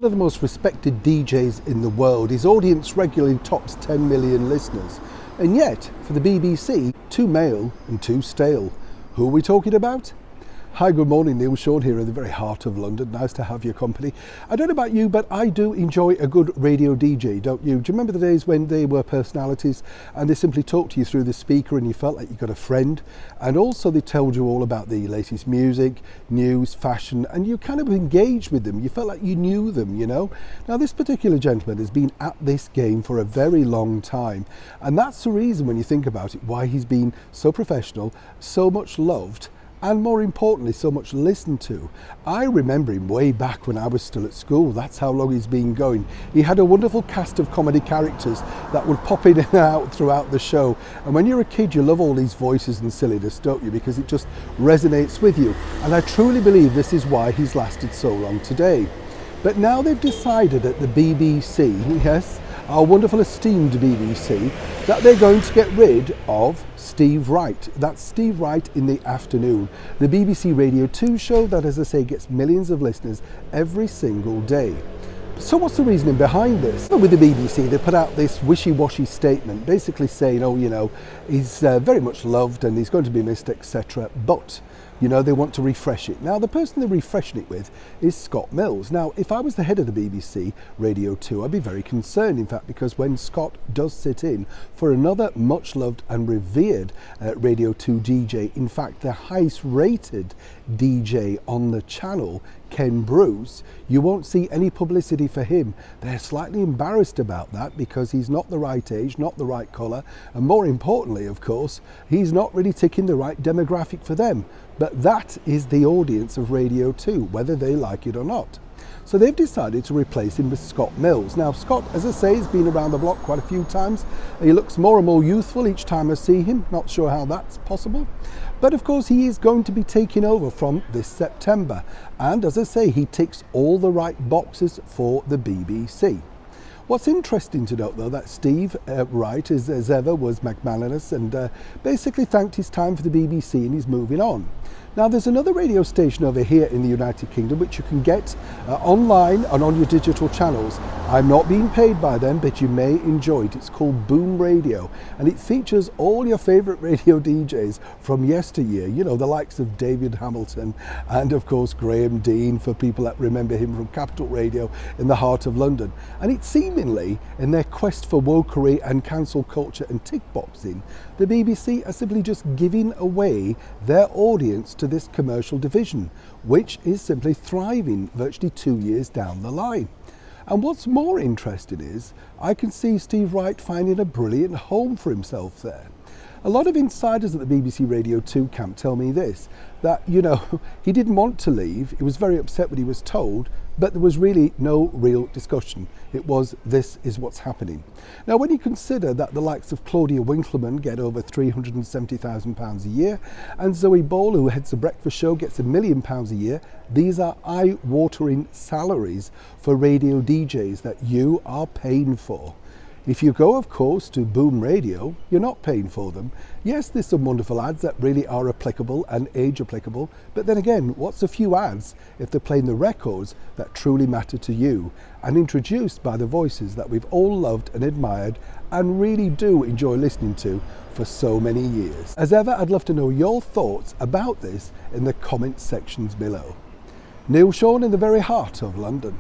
One of the most respected DJs in the world. His audience regularly tops 10 million listeners. And yet, for the BBC, too male and too stale. Who are we talking about? Hi, good morning, Neil Sean here in the very heart of London. Nice to have your company. I don't know about you, but I do enjoy a good radio DJ, don't you? Do you remember the days when they were personalities and they simply talked to you through the speaker and you felt like you got a friend? And also they told you all about the latest music, news, fashion, and you kind of engaged with them. You felt like you knew them, you know? Now, this particular gentleman has been at this game for a very long time. And that's the reason, when you think about it, why he's been so professional, so much loved, and more importantly, so much listened to. I remember him way back when I was still at school. That's how long he's been going. He had a wonderful cast of comedy characters that would pop in and out throughout the show. And when you're a kid, you love all these voices and silliness, don't you? Because it just resonates with you. And I truly believe this is why he's lasted so long today. But now they've decided at the BBC, yes, our wonderful esteemed BBC, that they're going to get rid of Steve Wright. That's Steve Wright in the afternoon. The BBC Radio 2 show that, as I say, gets millions of listeners every single day. So what's the reasoning behind this? Well, with the BBC, they put out this wishy-washy statement, basically saying, oh, you know, he's very much loved and he's going to be missed, etc. But, you know, they want to refresh it. Now, the person they're refreshing it with is Scott Mills. Now, if I was the head of the BBC Radio 2, I'd be very concerned, in fact, because when Scott does sit in for another much-loved and revered Radio 2 DJ, in fact, the highest-rated DJ on the channel, Ken Bruce, you won't see any publicity for him. They're slightly embarrassed about that because he's not the right age, not the right colour, and more importantly, of course, he's not really ticking the right demographic for them. But that is the audience of Radio 2, whether they like it or not. So they've decided to replace him with Scott Mills. Now, Scott, as I say, has been around the block quite a few times. He looks more and more youthful each time I see him. Not sure how that's possible. But of course, he is going to be taking over from this September. And as I say, he ticks all the right boxes for the BBC. What's interesting to note, though, that Steve Wright, as ever, was magnanimous and basically thanked his time for the BBC and he's moving on. Now, there's another radio station over here in the United Kingdom which you can get online and on your digital channels. I'm not being paid by them, but you may enjoy it. It's called Boom Radio, and it features all your favourite radio DJs from yesteryear. You know, the likes of David Hamilton and, of course, Graham Dean, for people that remember him from Capital Radio in the heart of London. And it's seemingly, in their quest for wokery and cancel culture and tick boxing, the BBC are simply just giving away their audience to this commercial division, which is simply thriving virtually 2 years down the line. And what's more interesting is I can see Steve Wright finding a brilliant home for himself there. A lot of insiders at the BBC Radio 2 camp tell me this, that, you know, he didn't want to leave. He was very upset when he was told, but there was really no real discussion. It was, this is what's happening. Now, when you consider that the likes of Claudia Winkleman get over £370,000 a year, and Zoe Ball, who heads the breakfast show, gets £1 million a year, these are eye-watering salaries for radio DJs that you are paying for. If you go, of course, to Boom Radio, you're not paying for them. Yes, there's some wonderful ads that really are applicable and age applicable, but then again, what's a few ads if they're playing the records that truly matter to you and introduced by the voices that we've all loved and admired and really do enjoy listening to for so many years? As ever, I'd love to know your thoughts about this in the comment sections below. Neil Sean in the very heart of London.